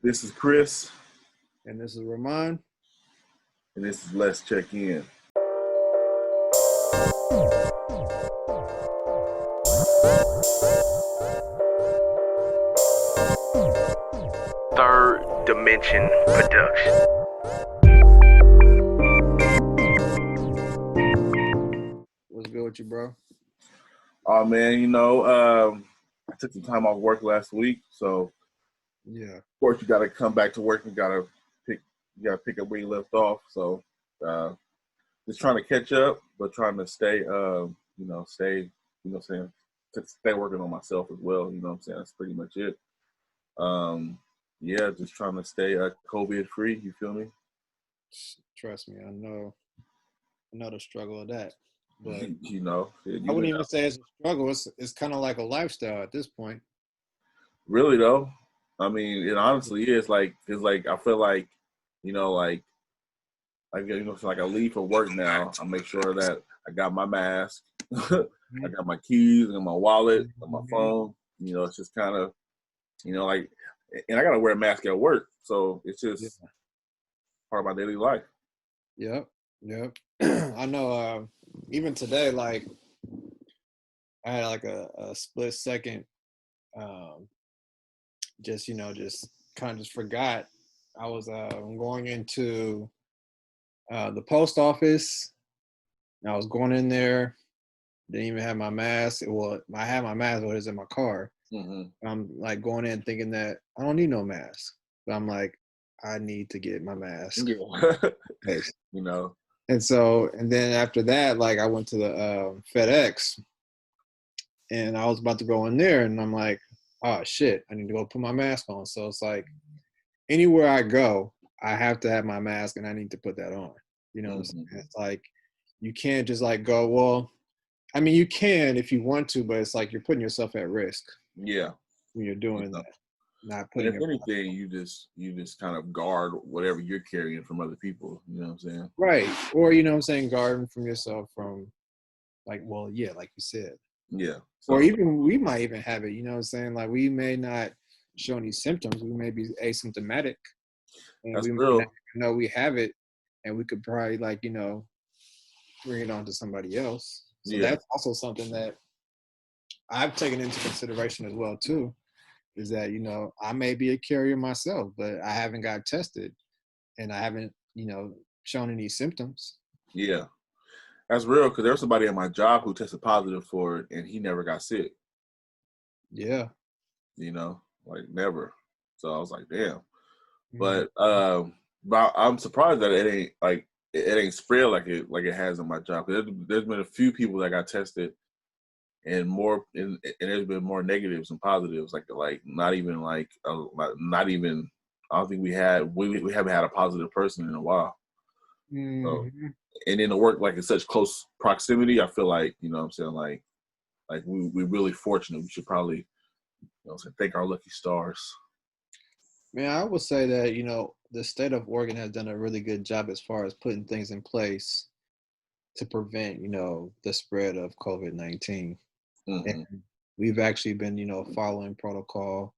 This is Chris, And this is Ramon. and this is Let's Check In. Third Dimension Production. What's good with you, bro? Oh man, I took some time off work last week, so Yeah. of course you got to come back to work. You got to pick up where you left off. So just trying to catch up, but trying to stay working on myself as well. You know what I'm saying? That's pretty much it. Yeah, just trying to stay COVID free. You feel me? Trust me, I know the struggle of that. But I wouldn't even say it's a struggle. It's kind of like a lifestyle at this point. Really though, I mean, it honestly is like I feel like, so like I leave for work now. I make sure that I got my mask, I got my keys, and my wallet, and my phone. It's just kind of, and I gotta wear a mask at work, so it's just part of my daily life. Yep. I know. Even today, like I had like a split second. Just kind of forgot. I was going into the post office. I was going in there. Didn't even have my mask. I had my mask, but it was in my car. Mm-hmm. I'm like going in thinking that I don't need no mask, but I'm like, I need to get my mask. Yeah. And then after that, like I went to the FedEx, and I was about to go in there, and I'm like, oh shit, I need to go put my mask on. So it's like anywhere I go, I have to have my mask, and I need to put that on. You know what I'm saying? It's like you can't just like go, well, I mean, you can if you want to, but it's like you're putting yourself at risk. Yeah. When you're doing that. Not putting. But if anything, you just kind of guard whatever you're carrying from other people. You know what I'm saying? Right. Or guarding from yourself from like you said. Yeah. Or even we might even have it, you know what I'm saying? Like we may not show any symptoms. We may be asymptomatic. And that's we real. may not know we have it, and we could probably bring it on to somebody else. So that's also something that I've taken into consideration as well too. Is that, I may be a carrier myself, but I haven't got tested and I haven't, shown any symptoms. Yeah, that's real, because there's somebody at my job who tested positive for it and he never got sick. Yeah. Like never. So I was like, damn. But I'm surprised that it ain't like it ain't spread like it has in my job. There's been a few people that got tested, and there's been more negatives and positives. Like not even not even. I don't think we haven't had a positive person in a while. So, and then to work like in such close proximity, I feel like what I'm saying, like we're really fortunate. We should probably thank our lucky stars. Man, I would say that the state of Oregon has done a really good job as far as putting things in place to prevent the spread of COVID-19. And we've actually been following protocol.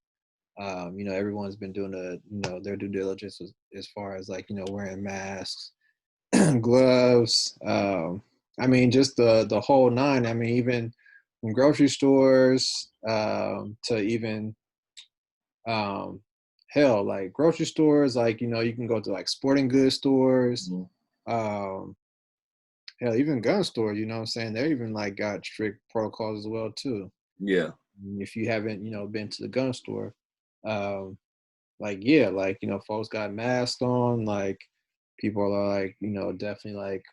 Everyone's been doing their due diligence as far as wearing masks, gloves. I mean, just the whole nine. I mean, even from grocery stores to even hell, like grocery stores, like you can go to like sporting goods stores. Hell, even gun stores, you know what I'm saying? They even like got strict protocols as well too. Yeah. If you haven't, been to the gun store, folks got masks on, like people are like, definitely like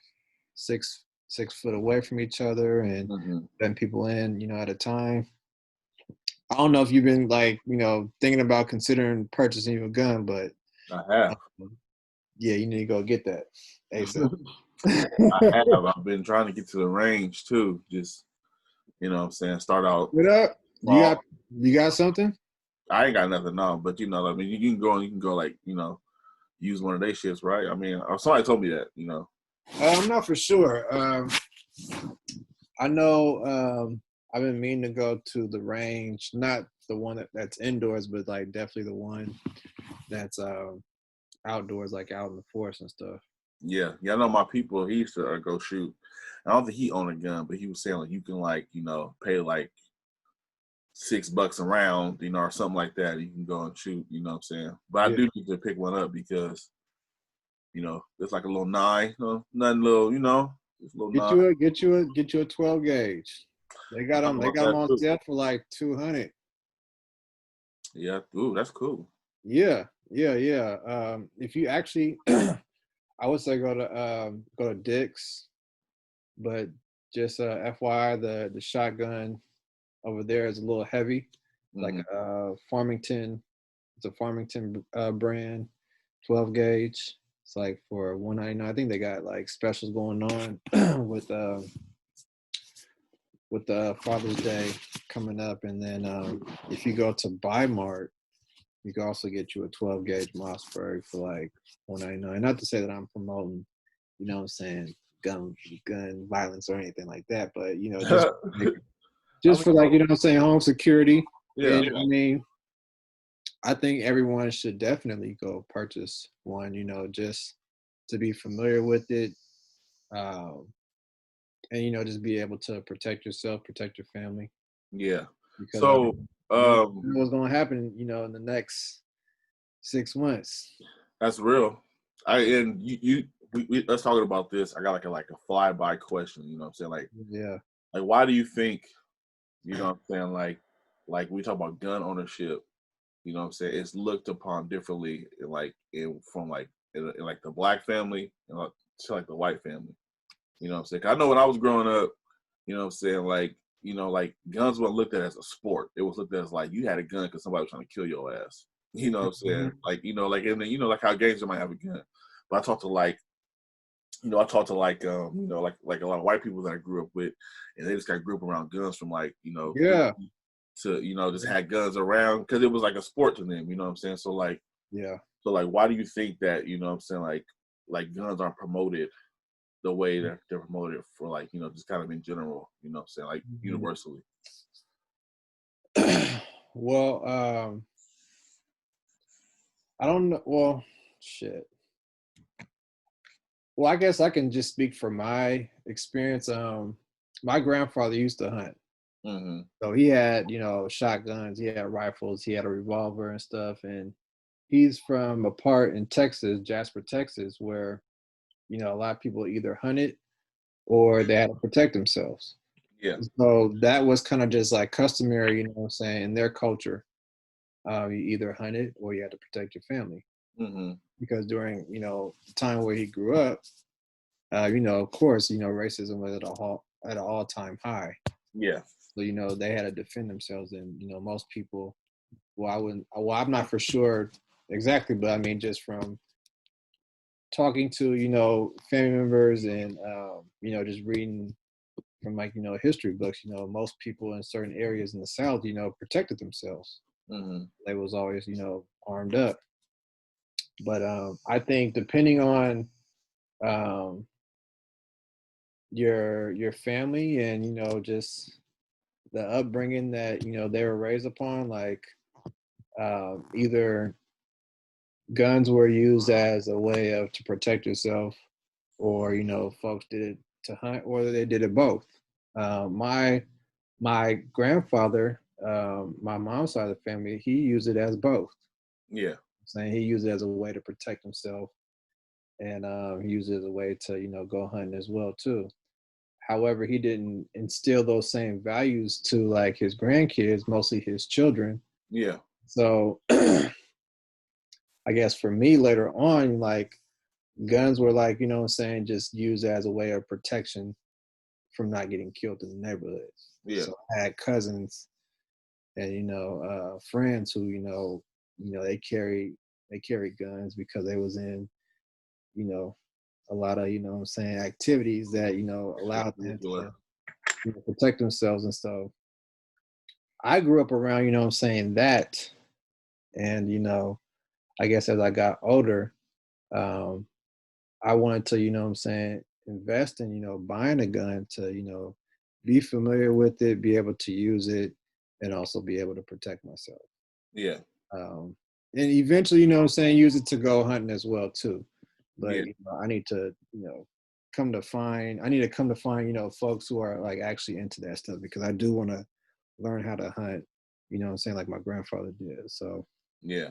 6 foot away from each other and letting people in, at a time. I don't know if you've been like, thinking about considering purchasing a gun, but I have. Yeah, you need to go get that ASAP. I have. I've been trying to get to the range too. Just start out. What up? You got something? I ain't got nothing on, but you can go like use one of their shits, right? I mean, somebody told me that, I'm not for sure. I know I've been meaning to go to the range, not the one that's indoors, but like definitely the one that's outdoors, like out in the forest and stuff. Yeah, I know my people. He used to go shoot. I don't think he owned a gun, but he was saying like you can like pay like $6 a round, or something like that. You can go and shoot. You know what I'm saying? But I Yeah. do need to pick one up because it's like a little 9, nothing little, just a little 9. Get you a 12 gauge. They got them. They got them on sale for like 200. Yeah, ooh, that's cool. Yeah. If you actually, I would say go to Dick's, but just FYI, the shotgun over there is a little heavy, like Farmington. It's a Farmington brand, 12 gauge. It's like for $199. I think they got like specials going on with Father's Day coming up, and then if you go to Buy Mart, you can also get you a 12 gauge Mossberg for like $199. Not to say that I'm promoting, what I'm saying, gun violence or anything like that, but just for like, what I'm saying, home security. Yeah. And I mean, I think everyone should definitely go purchase one, just to be familiar with it. And just be able to protect yourself, protect your family. Yeah. Because so what's going to happen, in the next 6 months. That's real. Let's talk about this. I got like a flyby question. You know what I'm saying? Like, yeah. Like, why do you think? You know what I'm saying? Like we talk about gun ownership. You know what I'm saying? It's looked upon differently, from the black family to like the white family. You know what I'm saying? 'Cause I know when I was growing up, you know what I'm saying? Like guns weren't looked at as a sport. It was looked at as like you had a gun because somebody was trying to kill your ass. You know what I'm saying? And then like how gangsters might have a gun. But I talked to like a lot of white people that I grew up with, and they just got grew up around guns from Yeah. to just had guns around because it was like a sport to them. You know what I'm saying? So like why do you think that, you know what I'm saying, like guns aren't promoted the way that they're promoted for just kind of in general, you know what I'm saying, like universally? Well, I don't know. Well, shit. Well, I guess I can just speak from my experience. My grandfather used to hunt. Mm-hmm. So he had, shotguns, he had rifles, he had a revolver and stuff. And he's from a part in Texas, Jasper, Texas, where, a lot of people either hunted or they had to protect themselves. Yeah. So that was kind of just like customary, you know what I'm saying, in their culture. You either hunted or you had to protect your family. Mm-hmm. Because during, the time where he grew up, of course, racism was at an all-time high. Yeah. So, they had to defend themselves. And, most people, I'm not for sure exactly, but I mean, just from talking to, family members and, just reading from history books, most people in certain areas in the South, protected themselves. Mm-hmm. They was always, armed up. But I think depending on your family and just the upbringing that they were raised upon, like either guns were used as a way to protect yourself, or folks did it to hunt, or they did it both. My grandfather, my mom's side of the family, he used it as both. Yeah. Saying he used it as a way to protect himself, and he used it as a way to go hunting as well too. However, he didn't instill those same values to like his grandkids, mostly his children. Yeah. So I guess for me later on, like guns were like, what I'm saying, just used as a way of protection from not getting killed in the neighborhoods. Yeah. So I had cousins and, friends who, they carry guns because they was in, a lot of, what I'm saying, activities that, allowed them to protect themselves. And so I grew up around, what I'm saying, that. And, I guess as I got older, I wanted to, what I'm saying, invest in, buying a gun to, be familiar with it, be able to use it, and also be able to protect myself. Yeah. and eventually, you know what I'm saying, use it to go hunting as well too. But Yeah, you know, I need to, I need to come to find, folks who are like actually into that stuff because I do want to learn how to hunt, you know what I'm saying, like my grandfather did. So yeah,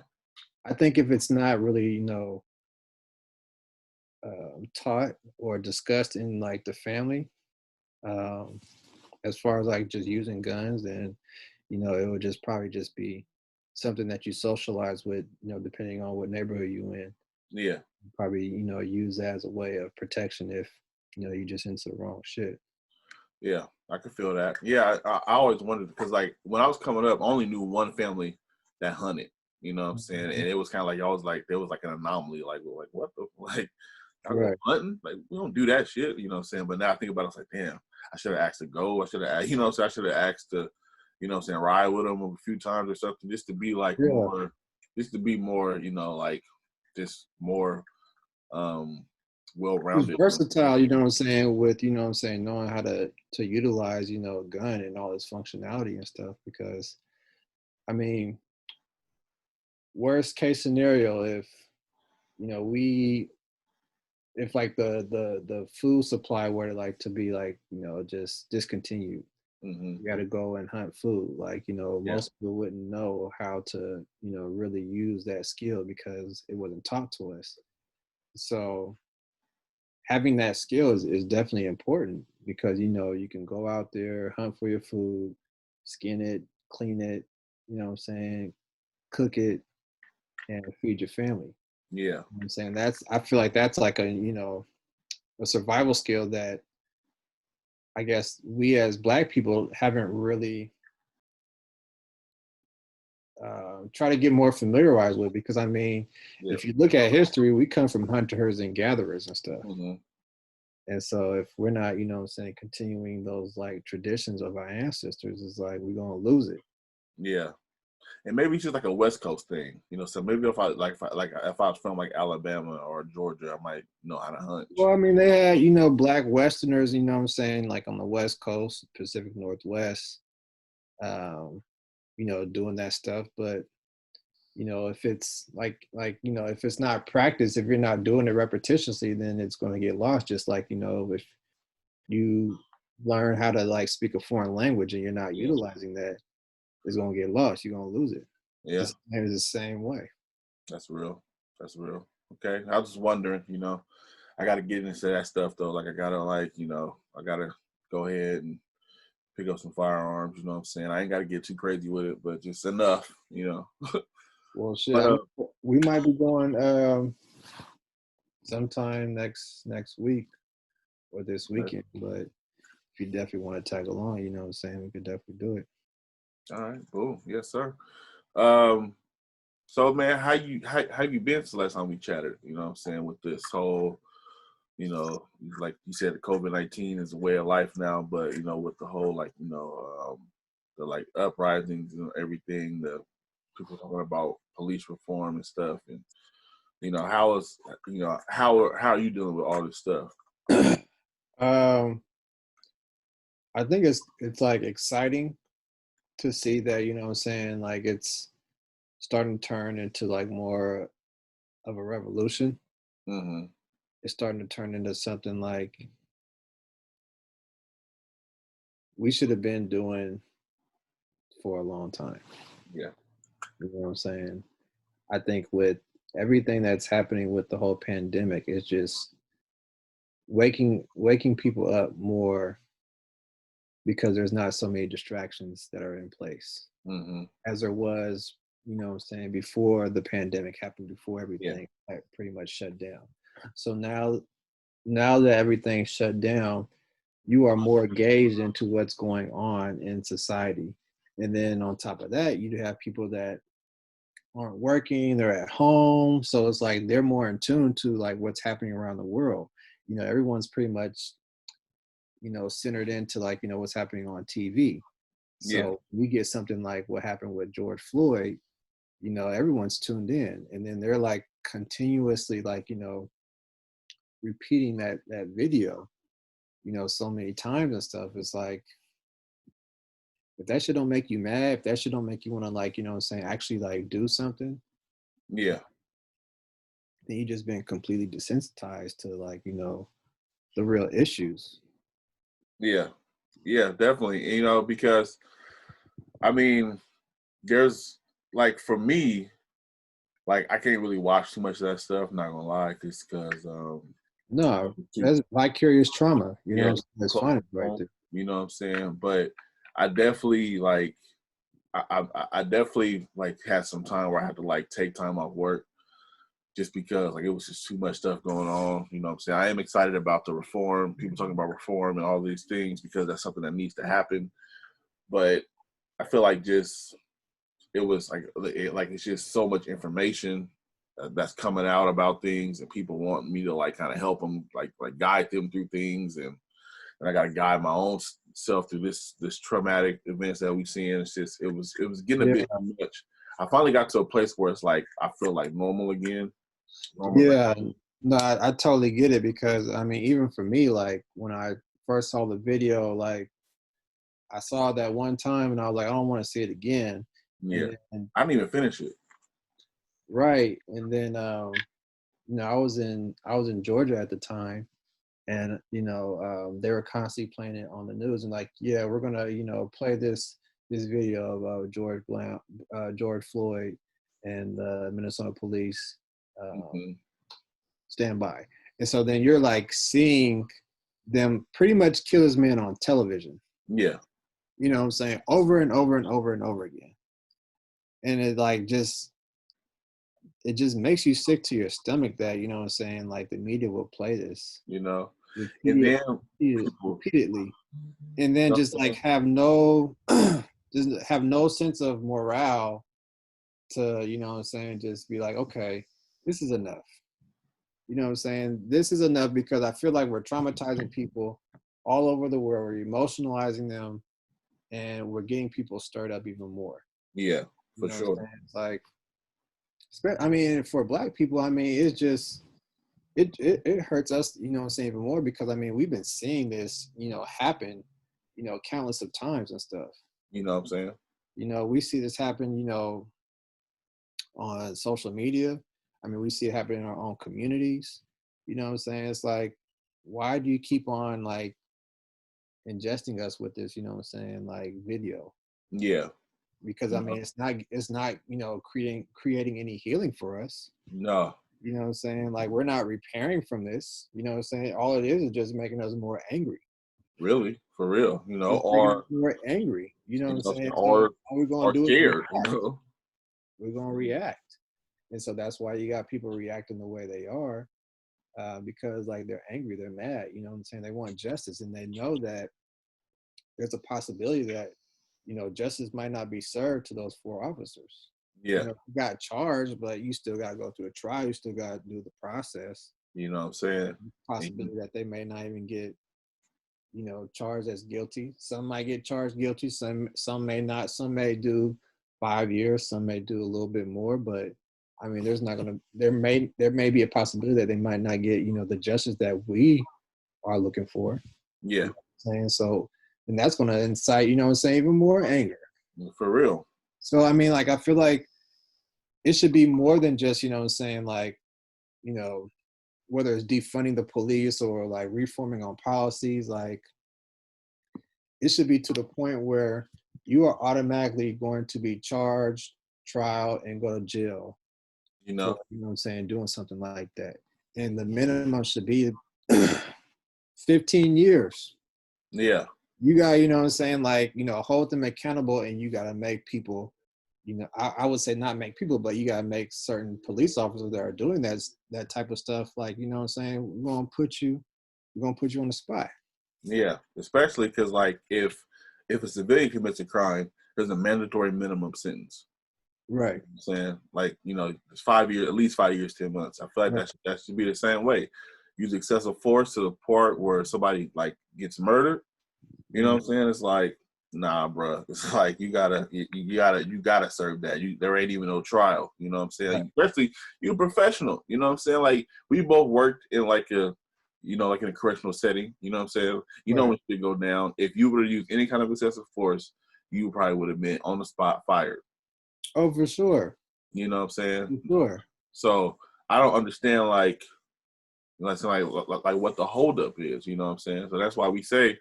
I think if it's not really, taught or discussed in like the family, um, as far as like just using guns, then, it would just probably just be something that you socialize with, depending on what neighborhood you in. yeah. Probably, use that as a way of protection if, you just into the wrong shit. Yeah, I could feel that. Yeah, I always wondered because like when I was coming up, I only knew one family that hunted. You know what I'm saying? And it was kind of like y'all was like there was like an anomaly. Like we're like what the like y'all go Right. hunting? Like we don't do that shit. You know what I'm saying? But now I think about it, I was like, damn, I should have asked to go. I should have, so I should have asked to, what I'm saying, ride with them a few times or something just to be like Yeah. more, just to be more, like just more It's well-rounded. versatile, you know what I'm saying, with, knowing how to utilize, a gun and all its functionality and stuff. Because I mean, worst case scenario, if, we if like the food supply were to like to be like, just discontinued, Mm-hmm. you got to go and hunt food. Like, Yeah, most people wouldn't know how to, really use that skill because it wasn't taught to us. So having that skill is definitely important because, you can go out there, hunt for your food, skin it, clean it, you know what I'm saying, cook it, and feed your family. yeah, You know what I'm saying I feel like that's like a survival skill that I guess we as Black people haven't really try to get more familiarized with because I mean, yeah. if you look at history, we come from hunters and gatherers and stuff. Mm-hmm. And so if we're not, what I'm saying, continuing those like traditions of our ancestors, it's like we're gonna lose it. Yeah. And maybe it's just like a West Coast thing, so maybe if I was from like Alabama or Georgia, I might know how to hunt. Well, I mean, they had, Black Westerners, you know what I'm saying, like on the West Coast, Pacific Northwest, um, doing that stuff. But if it's if it's not practice, if you're not doing it repetitiously, then it's going to get lost. Just like, if you learn how to like speak a foreign language and you're not Yeah, utilizing that, it's going to get lost. You're going to lose it. yeah, It's the same way. that's real. That's real. Okay, I was just wondering, I got to get into that stuff though. Like I gotta I gotta go ahead and pick up some firearms. You know what I'm saying? I ain't got to get too crazy with it, but just enough. Well, shit, But I mean, we might be going sometime next week or this weekend, but if you definitely want to tag along, you know what I'm saying, we could definitely do it. all right, cool. Yes, sir. Um, so man, how you been since the last time we chatted? You know what I'm saying, with this whole, like you said, the COVID-19 is a way of life now, but with the whole like, the like uprisings and everything, the people talking about police reform and stuff, and how is how are you dealing with all this stuff? um, I think it's like exciting to see that, you know what I'm saying, like it's starting to turn into like more of a revolution. Mm-hmm. It's starting to turn into something like we should have been doing for a long time. Yeah. You know what I'm saying? I think with everything that's happening with the whole pandemic, it's just waking people up more because there's not so many distractions that are in place Mm-hmm. as there was, you know what I'm saying, before the pandemic happened, before Yeah. everything like pretty much shut down. So now that everything's shut down, you are more engaged into what's going on in society. And then on top of that, you have people that aren't working, they're at home. So it's like they're more in tune to like what's happening around the world. Everyone's pretty much, centered into like, what's happening on TV. Yeah. So we get something like what happened with George Floyd, everyone's tuned in. And then they're like continuously like, repeating that video, so many times and stuff. It's like if that shit don't make you mad, if that shit don't make you want to like, you know what I'm saying, actually like do something, Yeah. then you just been completely desensitized to like, the real issues. Yeah. Yeah, definitely. You know, because I mean, there's like for me, like I can't really watch too much of that stuff. Not gonna lie, just because No, too, that's vicarious trauma. yeah, That's close fine to right home. there. You know what I'm saying? But I definitely like I definitely like had some time where I had to like take time off work just because like it was just too much stuff going on. You know what I'm saying? I am excited about the reform, people talking about reform and all these things because that's something that needs to happen. But I feel like just it was like it's just so much information that's coming out about things, and people want me to like kind of help them, like guide them through things, and I got to guide my own self through this traumatic events that we've seen. It's just it was getting a Yeah, bit too much. I finally got to a place where it's like I feel like normal again. Normal, like, yeah. No, I totally get it because I mean, even for me, like when I first saw the video, like I saw it that one time and I was like, I don't want to see it again. yeah. And then, I didn't even finish it. right, and then I was in Georgia at the time, and they were constantly playing it on the news and like, yeah, we're gonna play this video of George Floyd and the Minnesota police Hmm. stand by. And so then you're like seeing them pretty much kill this man on television. Yeah, You know what I'm saying? Over and over and over and over again. And it just makes you sick to your stomach that, you know what I'm saying, like the media will play this you know. And repeated, then repeated, people, repeatedly, and then just like have no just have no sense of morale to, you know what I'm saying, just be like, okay, this is enough. You know what I'm saying? This is enough because I feel like we're traumatizing people all over the world. We're emotionalizing them and we're getting people stirred up even more. yeah, You for know what I'm sure. saying? It's like, I mean, for black people, I mean, it's just, it hurts us, you know what I'm saying, even more because, I mean, we've been seeing this, happen, countless of times and stuff. You know what I'm saying? We see this happen, on social media. I mean, we see it happen in our own communities. You know what I'm saying? It's like, why do you keep on like ingesting us with this, you know what I'm saying, like video? Yeah. Because I mean, it's not, creating any healing for us. No, You know what I'm saying? Like we're not repairing from this. You know what I'm saying? All it is just making us more angry. really, for real. Just making us more angry. You know what I'm saying? So all we're gonna or do is scared. You know. we're gonna react. And so that's why you got people reacting the way they are, because like they're angry, they're mad. You know what I'm saying? They want justice, and they know that there's a possibility that justice might not be served to those four officers. Yeah. You got charged, but you still got to go through a trial. You still got to do the process. You know what I'm saying? Possibility that they may not even get charged as guilty. Some might get charged guilty. Some may not. Some may do 5 years. Some may do a little bit more. But I mean, there may be a possibility that they might not get the justice that we are looking for. Yeah. You know what I'm saying? So, and that's going to incite even more anger. For real. So I mean, like I feel like it should be more than just like you know whether it's defunding the police or like reforming on policies, like it should be to the point where you are automatically going to be charged, trial, and go to jail You for know. doing something like that. And the minimum should be 15 years. Yeah. You got, like, hold them accountable, and you got to make people, I would say not make people, but you got to make certain police officers that are doing that type of stuff, like, we're going to put you on the spot. Yeah. Especially because like if a civilian commits a crime, there's a mandatory minimum sentence. Right. You know what I'm saying, like, it's 5 years, at least 5 years, 10 months. I feel like Right. that should be the same way. Use excessive force to the part where somebody like gets murdered. You know what I'm saying? It's like, nah, bro. It's like you gotta serve that. There ain't even no trial. You know what I'm saying? Right. Especially you're a professional. You know what I'm saying? Like we both worked in like like in a correctional setting. You know what I'm saying? You know Right. when shit go down. If you would have used any kind of excessive force, you probably would have been on the spot fired. Oh, for sure. You know what I'm saying? Sure. So I don't understand like what the holdup is. You know what I'm saying? So that's why we say,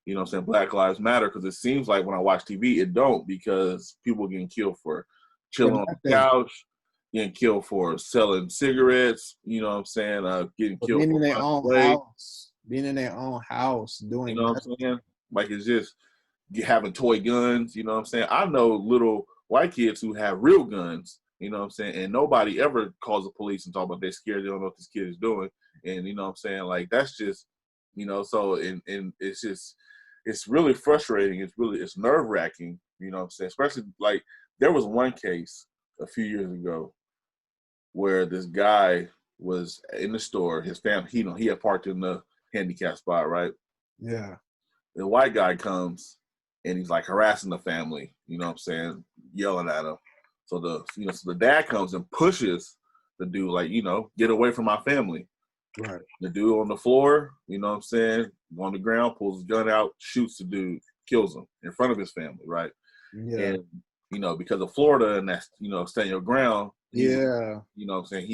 you know what I'm saying, Black Lives Matter, because it seems like when I watch TV, it don't, because people getting killed for chilling on the couch, getting killed for selling cigarettes, you know what I'm saying, getting But killed being for in their running own away, house, being in their own house, you doing know what nothing. I'm saying? Like it's just having toy guns, you know what I'm saying? I know little white kids who have real guns, you know what I'm saying, and nobody ever calls the police and talk about they're scared, they don't know what this kid is doing. And you know what I'm saying? Like that's just, you know, so and it's just, it's really frustrating. It's nerve wracking, you know what I'm saying? Especially like there was one case a few years ago where this guy was in the store, his family, you know, he had parked in the handicap spot, right? Yeah. The white guy comes and he's like harassing the family, you know what I'm saying, yelling at him. So the dad comes and pushes the dude, like, you know, get away from my family. Right. The dude on the floor, you know what I'm saying, on the ground, pulls his gun out, shoots the dude, kills him in front of his family, right? Yeah. And, you know, because of Florida and that's, you know, stand your ground, Yeah. you know what I'm saying,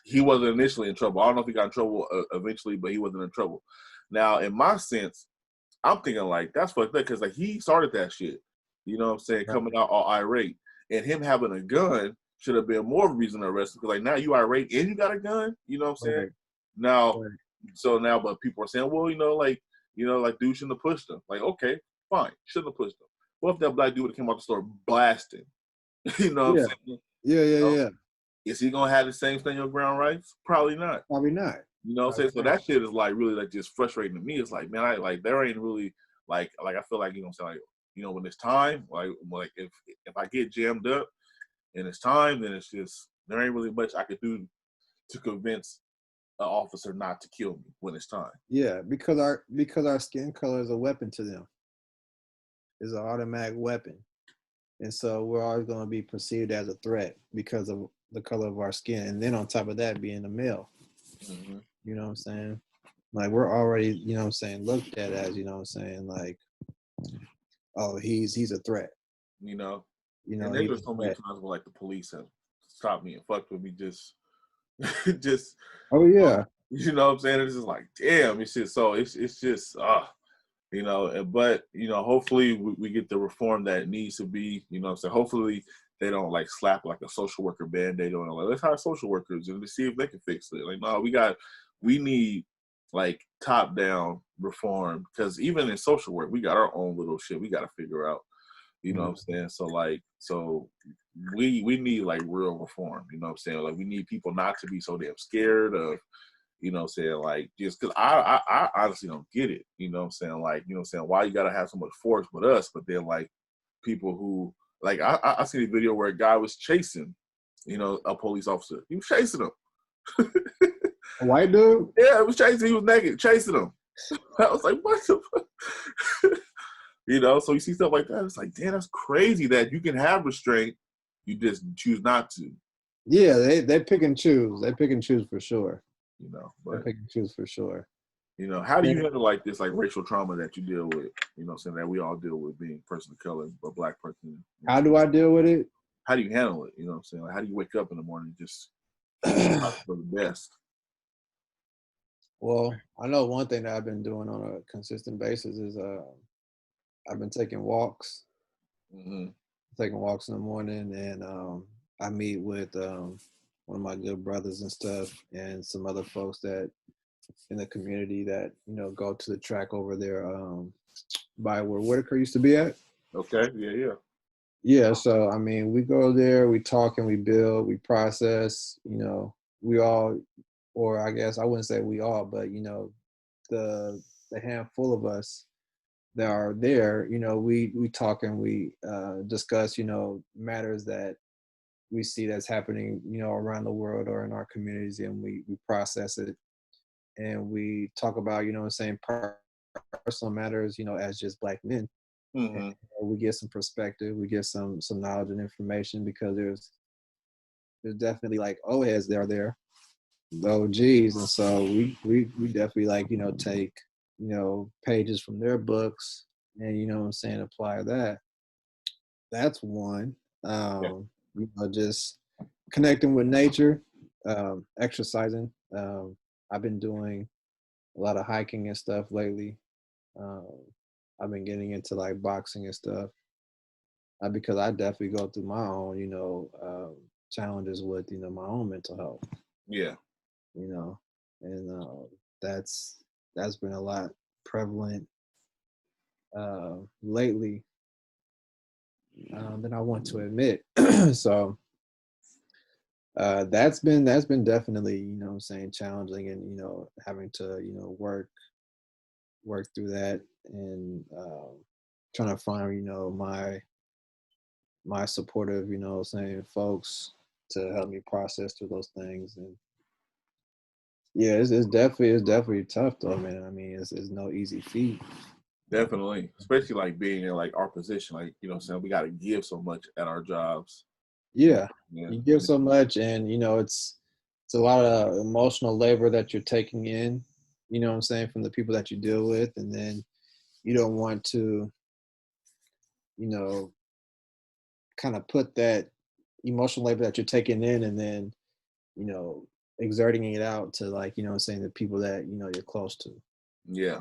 he wasn't initially in trouble. I don't know if he got in trouble eventually, but he wasn't in trouble. Now, in my sense, I'm thinking like that's fucked up because like he started that shit, you know what I'm saying, coming out all irate, and him having a gun should have been more reason to arrest him because like now you irate and you got a gun, you know what I'm saying? Right. Now, Right. so now, but people are saying, well, you know, like dude shouldn't have pushed him. Like, okay, fine, shouldn't have pushed him. What if that black dude would have came out the store blasting? You know what Yeah. I'm saying? Yeah. Yeah. You know? Yeah. Is he gonna have the same stand your ground rights? Probably not. Probably not. You know what I'm saying? So that shit is like really like just frustrating to me. It's like, man, I like there ain't really like I feel like, you know what I'm saying, like, you know, when it's time, like if I get jammed up and it's time, then it's just there ain't really much I could do to convince an officer not to kill me when it's time. Yeah, because our skin color is a weapon to them. It's an automatic weapon. And so we're always going to be perceived as a threat because of the color of our skin. And then on top of that, being a male, Mm-hmm. you know what I'm saying? Like we're already, you know what I'm saying, looked at as, you know what I'm saying, like, oh, he's a threat. You know, You and know, there's he's just a so many threat. times where like the police have stopped me and fucked with me just just Oh yeah. you know what I'm saying? It's just like, damn, it's just so it's just you know, but you know, hopefully we get the reform that needs to be, you know what I'm saying? Hopefully they don't like slap like a social worker band-aid on it. Like, let's hire social workers and to see if they can fix it. Like, no, we need like top down reform because even in social work, we got our own little shit we gotta figure out. You know what I'm saying? So like we need like real reform, you know what I'm saying? Like we need people not to be so damn scared of, you know what I'm saying, like just because I honestly don't get it, you know what I'm saying, like, you know what I'm saying, why you gotta have so much force with us, but then like people who like I seen a video where a guy was chasing, you know, a police officer. He was chasing him. A white dude? Yeah, it was chasing. He was naked, chasing him. I was like, what the fuck? You know, so you see stuff like that. It's like, damn, that's crazy that you can have restraint, you just choose not to. Yeah, they pick and choose. They pick and choose for sure. You know, They but pick and choose for sure. you know, how do you handle like this, like racial trauma that you deal with? You know, saying that we all deal with being a person of color, a black person. You know, How do I deal with it? how do you handle it? You know what I'm saying? Like, how do you wake up in the morning and just hope for the best? Well, I know one thing that I've been doing on a consistent basis is I've been taking walks, Mm-hmm. in the morning, and I meet with one of my good brothers and stuff, and some other folks that in the community that go to the track over there by where Whitaker used to be at. Okay. Yeah. Yeah. Yeah, so I mean, we go there, we talk and we build, we process. We all, or I guess I wouldn't say we all, but the handful of us that are there, we talk and we discuss, matters that we see that's happening, around the world or in our communities, and we process it and we talk about, what I'm saying, personal matters, as just Black men. And, Mm-hmm. we get some perspective, we get some knowledge and information because there's definitely like old heads that are there, the OGs, and so we definitely like take pages from their books and what I'm saying, apply that. That's one. Yeah. Just connecting with nature, exercising. I've been doing a lot of hiking and stuff lately. Um, I've been getting into like boxing and stuff because I definitely go through my own, challenges with, my own mental health, Yeah, you know, and that's that's been a lot prevalent lately than I want to admit. So that's been definitely, what I'm saying, challenging, and having to work through that, and trying to find my supportive, saying, folks to help me process through those things. And yeah, it's definitely tough though, man. I mean, it's no easy feat. definitely. Especially like being in like our position, like what I'm saying, we got to give so much at our jobs. Yeah, Yeah, you give so much, and it's a lot of emotional labor that you're taking in, what I'm saying, from the people that you deal with, and then you don't want to, you know, kind of put that emotional labor that you're taking in, and then, you know, exerting it out to, like, what I'm saying, the people that, you're close to. yeah,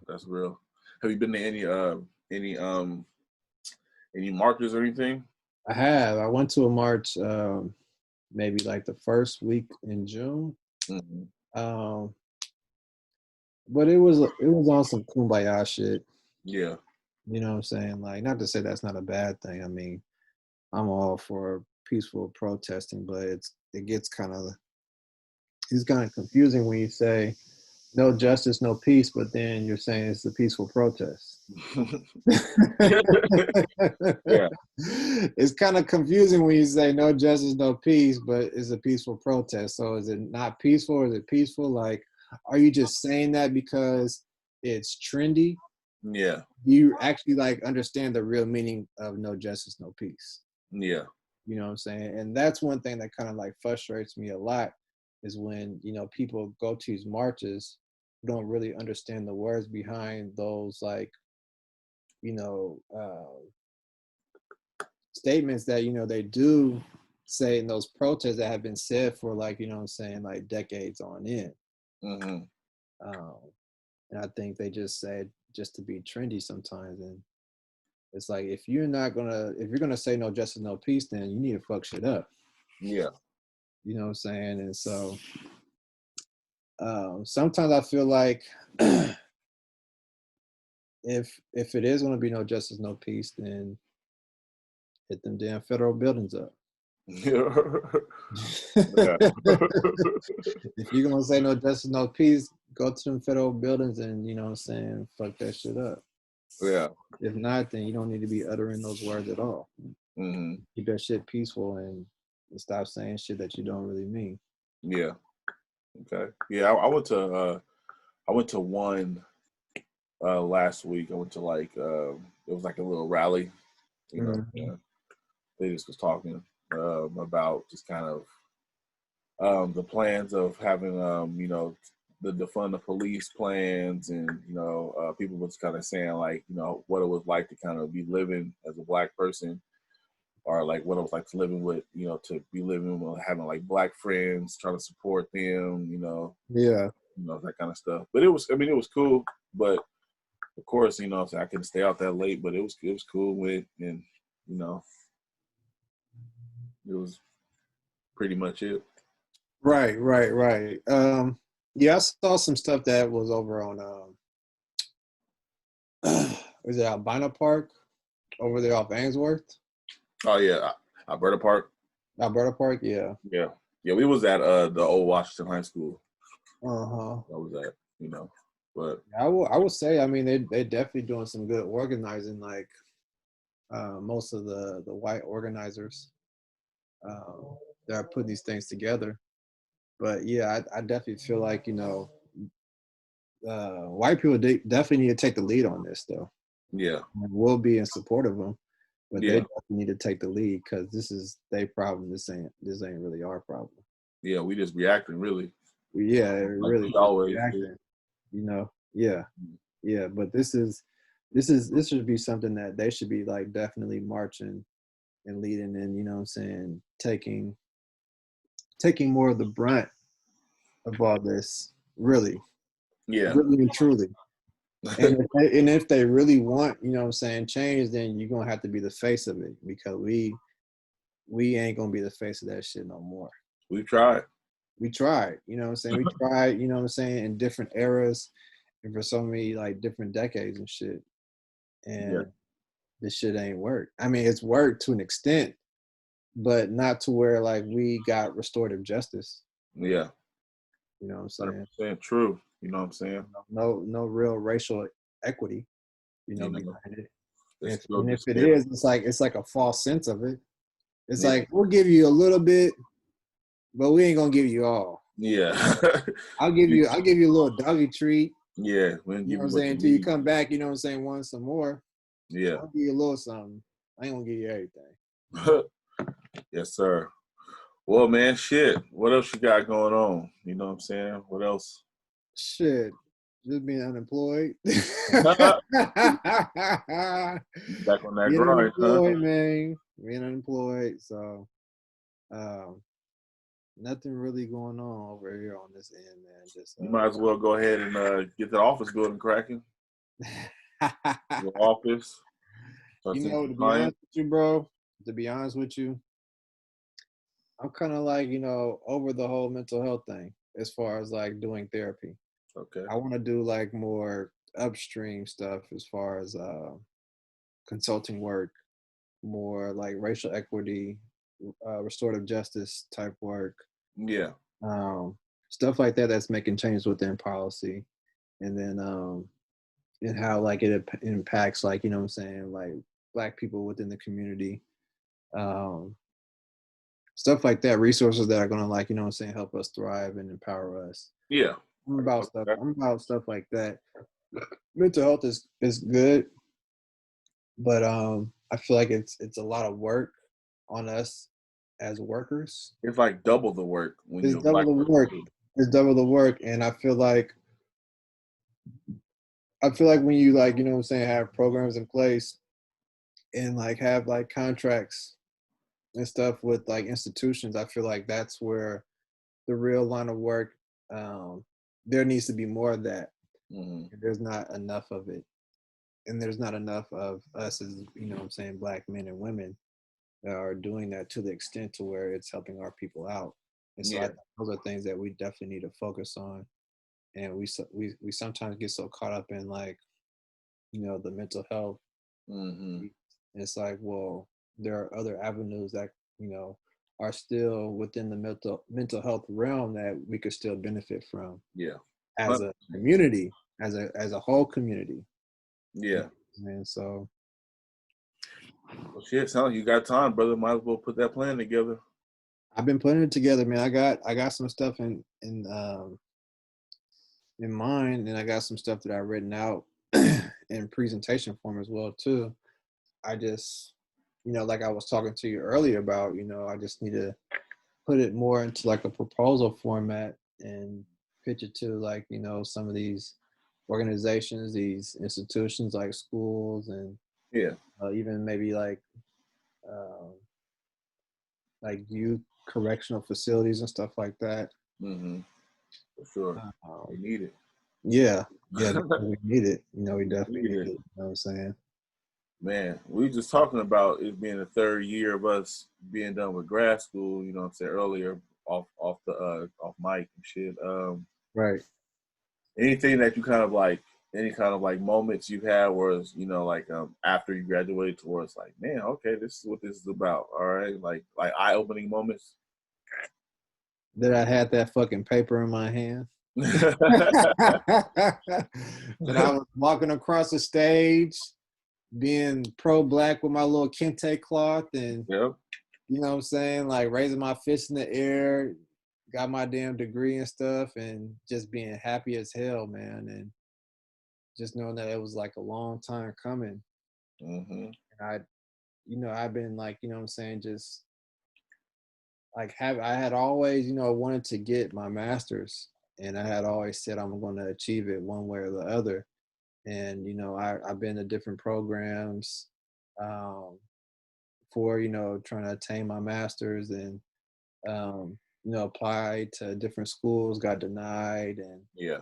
that's real. Have you been to any any markers or anything? I have. I went to a march, maybe like the first week in June. Hmm. Um, but it was on some kumbaya shit. Yeah, You know what I'm saying? Like, not to say that's not a bad thing. I mean, I'm all for peaceful protesting, but it's kind of confusing when you say no justice, no peace, but then you're saying it's a peaceful protest. yeah, It's kind of confusing when you say no justice, no peace, but it's a peaceful protest. So is it not peaceful, or is it peaceful? Like, are you just saying that because it's trendy? yeah, You actually like understand the real meaning of no justice, no peace. yeah, You know what I'm saying? And that's one thing that kind of like frustrates me a lot, is when, people go to these marches, don't really understand the words behind those, like, you know, statements that, they do say in those protests that have been said for, like, what I'm saying, like decades on end. hmm, Um, and I think they just said just to be trendy sometimes. And it's like, if you're gonna say no justice, no peace, then you need to fuck shit up. yeah, You know what I'm saying? And so sometimes I feel like if it is gonna be no justice, no peace, then hit them damn federal buildings up. yeah, yeah, If you're gonna say no justice, no peace, go to them federal buildings and, what I'm saying, fuck that shit up. yeah. If not, then you don't need to be uttering those words at all. Hmm. Keep that shit peaceful, and stop saying shit that you don't really mean. Yeah. Okay. Yeah, I went to one last week. I went to like it was like a little rally. Mhm. Yeah, they just was talking about just kind of the plans of having the defund the police plans, and people was kind of saying like what it was like to kind of be living as a black person, or like what it was like to living with to be living with having like black friends, trying to support them, Yeah. that kind of stuff. But it was cool. But of course, so I couldn't stay out that late, but it was cool with, and you know, it was pretty much it. Right, right, right. Yeah, I saw some stuff that was over on was it Albina Park over there off Ainsworth? Oh yeah, Alberta Park. Alberta Park, yeah. Yeah, yeah, we was at the old Washington High School. Uh-huh. That was at, but I would say, I mean, they definitely doing some good organizing, like most of the white organizers that are putting these things together. But yeah, I definitely feel like, white people definitely need to take the lead on this, though. yeah, And we'll be in support of them, but they yeah, definitely need to take the lead, because this is their problem. This ain't really our problem. yeah, we just reacting really, Yeah, it like really we just always do. reacting. Yeah, yeah. But this should be something that they should be like definitely marching and leading, and, what I'm saying, taking taking more of the brunt of all this, really, Yeah. really and truly. And if they really want, you know what I'm saying, change, then you're gonna have to be the face of it because we ain't gonna be the face of that shit no more. We tried. We tried, you know what I'm saying? We tried, you know what I'm saying, in different eras and for so many like different decades and shit. And Yeah. this shit ain't worked. I mean, it's worked to an extent, but not to where like we got restorative justice. Yeah. You know what I'm saying? 100% true. You know what I'm saying? No real racial equity, You know, behind it. it's And still if just it there. is, it's like a false sense of it. It's Yeah. like we'll give you a little bit, but we ain't gonna give you all. Yeah. I'll give you a little doggy treat. Yeah. We You didn't know give what I'm you what saying? you Until you need. come back, you know what I'm saying, want some more. Yeah. I'll give you a little something. I ain't gonna give you everything. Yes, sir. Well, man, shit. What else you got going on? You know what I'm saying? What else? Shit. Just being unemployed. Back on that Being grind, huh? unemployed, man. Being unemployed. So nothing really going on over here on this end, man. Just You might as well go ahead and get the office building cracking. Your office. you know, to be honest with you, bro, I'm kind of like, over the whole mental health thing as far as like doing therapy. Okay. I want to do like more upstream stuff as far as consulting work, more like racial equity, restorative justice type work, Yeah. stuff like that that's making changes within policy, and then and how like it impacts, like, you know what I'm saying, like Black people within the community, um, stuff like that, resources that are gonna, like, you know what I'm saying, help us thrive and empower us. Yeah. I'm about stuff. Okay. I'm about stuff like that. Mental health is good, but I feel like it's a lot of work on us as workers. It's like double the work when It's you're a double Black the person work. too. It's double the work, and I feel like when you, like, you know what I'm saying, have programs in place and like have like contracts and stuff with like institutions, I feel like that's where the real line of work. There needs to be more of that. Mm-hmm. There's not enough of it, and there's not enough of us as, you know what I'm saying, Black men and women that are doing that to the extent to where it's helping our people out. And so I Yeah. think those are things that we definitely need to focus on. And we sometimes get so caught up in, like, the mental health. Mm-hmm. It's like, well, there are other avenues that, are still within the mental health realm that we could still benefit from Yeah. as a community, as a whole community. Yeah. And so Well, shit, sound like you got time, brother. Might as well put that plan together. I've been putting it together, man. I got some stuff in mind, and I got some stuff that I've written out in presentation form as well too. I just, like I was talking to you earlier about, I just need to put it more into like a proposal format and pitch it to, like, some of these organizations, these institutions like schools, and Yeah. even maybe um, like youth correctional facilities and stuff like that. Mm-hmm. For sure. We Um, need it. yeah, we need it. We definitely Need need it. it. You know what I'm saying? Man, we just talking about it being the third year of us being done with grad school, you know what I'm saying, earlier off the off mic and shit. Right. Anything that you kind of like, any kind of like moments you had where it's, like after you graduated towards like, man, okay, this is what this is about. All right. Like eye opening moments. That I had that fucking paper in my hand. That I was walking across the stage, being pro-Black with my little kente cloth, and Yep. you know what I'm saying, like raising my fist in the air, got my damn degree and stuff, and just being happy as hell, man, and just knowing that it was like a long time coming. Mm-hmm. And I've been, like, you know what I'm saying, just like I had always, wanted to get my master's, and I had always said I'm going to achieve it one way or the other. And I've been to different programs for trying to attain my master's, and applied to different schools, got denied, and Yeah.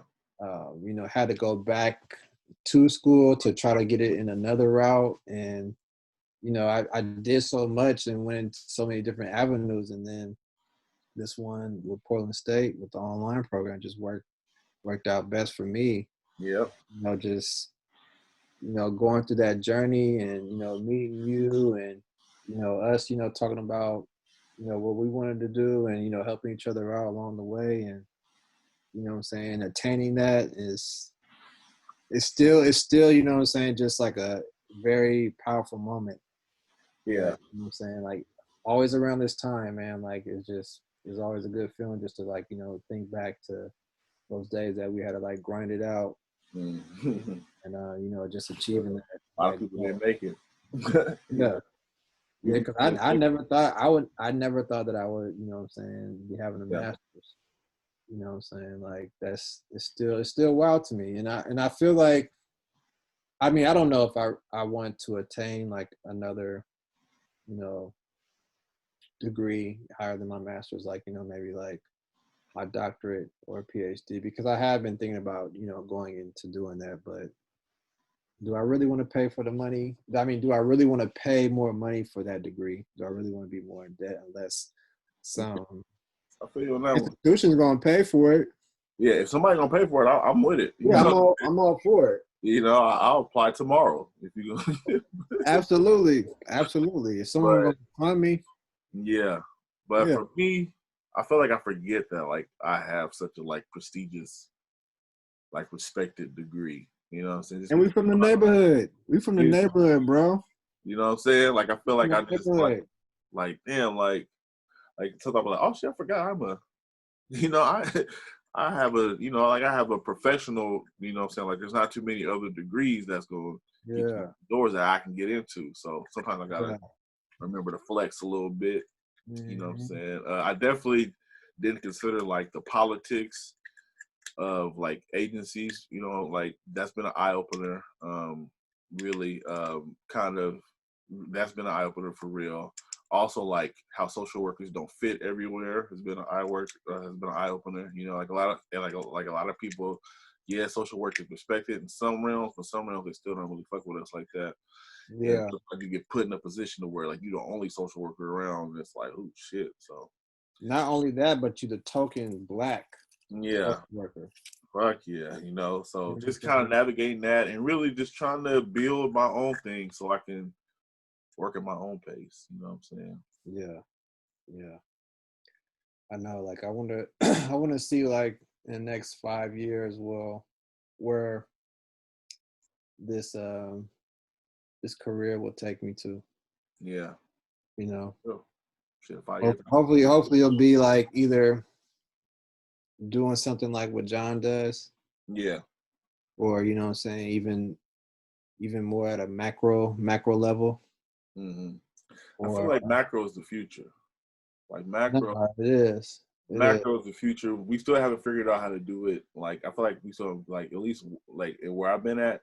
had to go back to school to try to get it in another route. And I did so much and went into so many different avenues, and then this one with Portland State with the online program just worked out best for me. Yep. Just going through that journey, and meeting you, and us talking about what we wanted to do, and helping each other out along the way. And what I'm saying, attaining that it's still what I'm saying, just like a very powerful moment. Yeah. I'm saying, like, always around this time, man, like it's always a good feeling just to, like, think back to those days that we had to, like, grind it out. Mm-hmm. And just achieving that. A lot of people didn't make it. Yeah. Yeah, because I never thought I never thought that I would, what I'm saying, be having a master's. What I'm saying? Like, it's still wild to me. And I feel like, I mean, I don't know if I want to attain like another, degree higher than my master's, like, maybe like my doctorate or PhD, because I have been thinking about, going into doing that. But do I really want to pay for the money? I mean, do I really want to pay more money for that degree? Do I really want to be more in debt unless some I feel you on that one. institution's going to pay for it? Yeah, if somebody's gonna pay for it, I'm with it. Yeah, I'm all for it. I'll apply tomorrow if you. Absolutely. If someone gonna fund me. Yeah, but for me, I feel like I forget that, like, I have such a, like, prestigious, like, respected degree. You know what I'm saying? Just and we from the neighborhood. We from the neighborhood, bro. You know what I'm saying? Like, I feel like I just like damn, like sometimes I'm like, oh shit, I forgot I'm a, I have a, like, I have a professional, you know what I'm saying? Like, there's not too many other degrees that's going to get you doors that I can get into. So sometimes I got to remember to flex a little bit. Mm-hmm. You know what I'm saying? I definitely didn't consider, like, the politics of, like, agencies, like, that's been an eye-opener. Really, kind of, that's been an eye-opener for real. Also, like, how social workers don't fit everywhere has been an eye-opener. Like, a lot of people, social work is respected in some realms, but some realms they still don't really fuck with us like that. Yeah, like, you get put in a position to where, like, you're the only social worker around, and it's like, oh shit. So not only that, but you're the token black social worker. Fuck yeah, So just kind of navigating that and really just trying to build my own thing so I can work at my own pace. You know what I'm saying? Yeah. I know. Like, I want to see, like, in the next 5 years, where this career will take me to. Yeah. Oh, shit, 5 years. Hopefully it'll be like either doing something like what John does. Yeah. Or, what I'm saying, even more at a macro level. Mm-hmm. I feel like macro is the future. Like, macro, it is. Macro is the future. We still haven't figured out how to do it. Like, I feel like we still, like, at least, like, where I've been at,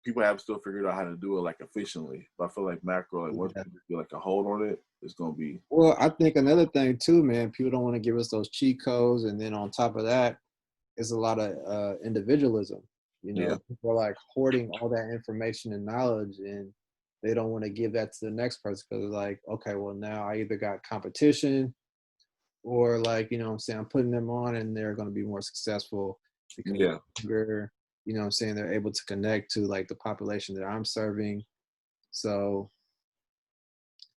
people have still figured out how to do it, like, efficiently. But I feel like macro, like, once people get, like, a hold on it, it's gonna be. Well, I think another thing too, man, people don't want to give us those cheat codes, and then on top of that, is a lot of individualism. People are, like, hoarding all that information and knowledge, and they don't want to give that to the next person because they're like, okay, well, now I either got competition, or, like, what I'm saying, I'm putting them on and they're going to be more successful because they're, what I'm saying, they're able to connect to, like, the population that I'm serving. So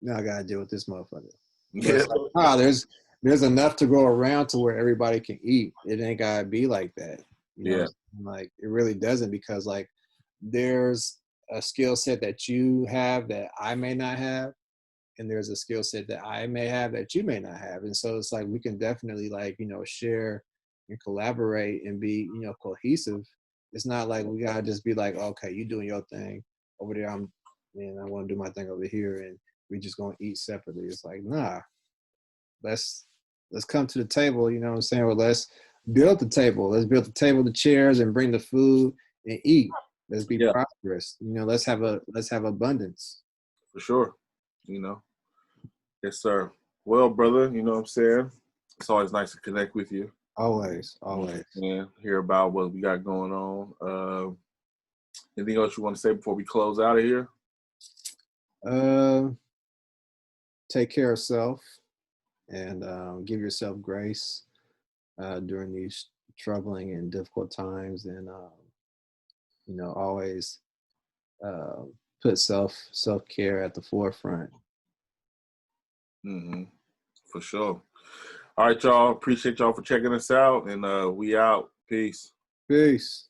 now I got to deal with this motherfucker. Yeah. Like, there's enough to go around to where everybody can eat. It ain't got to be like that. Like, it really doesn't, because, like, there's a skill set that you have that I may not have, and there's a skill set that I may have that you may not have. And so it's like, we can definitely, like, share and collaborate and be, cohesive. It's not like we gotta just be like, okay, you doing your thing over there, I want to do my thing over here, and we just gonna eat separately. It's like, nah, let's come to the table, what I'm saying? Well, let's build the table. Let's build the table, the chairs, and bring the food and eat. Let's be prosperous. Let's have abundance. For sure. Yes, sir. Well, brother, you know what I'm saying? It's always nice to connect with you. Always. Yeah, hear about what we got going on. Anything else you want to say before we close out of here? Take care of self and give yourself grace during these troubling and difficult times, and always uh, put self-care at the forefront. Mm-hmm. For sure. All right, y'all. Appreciate y'all for checking us out, and we out. Peace. Peace.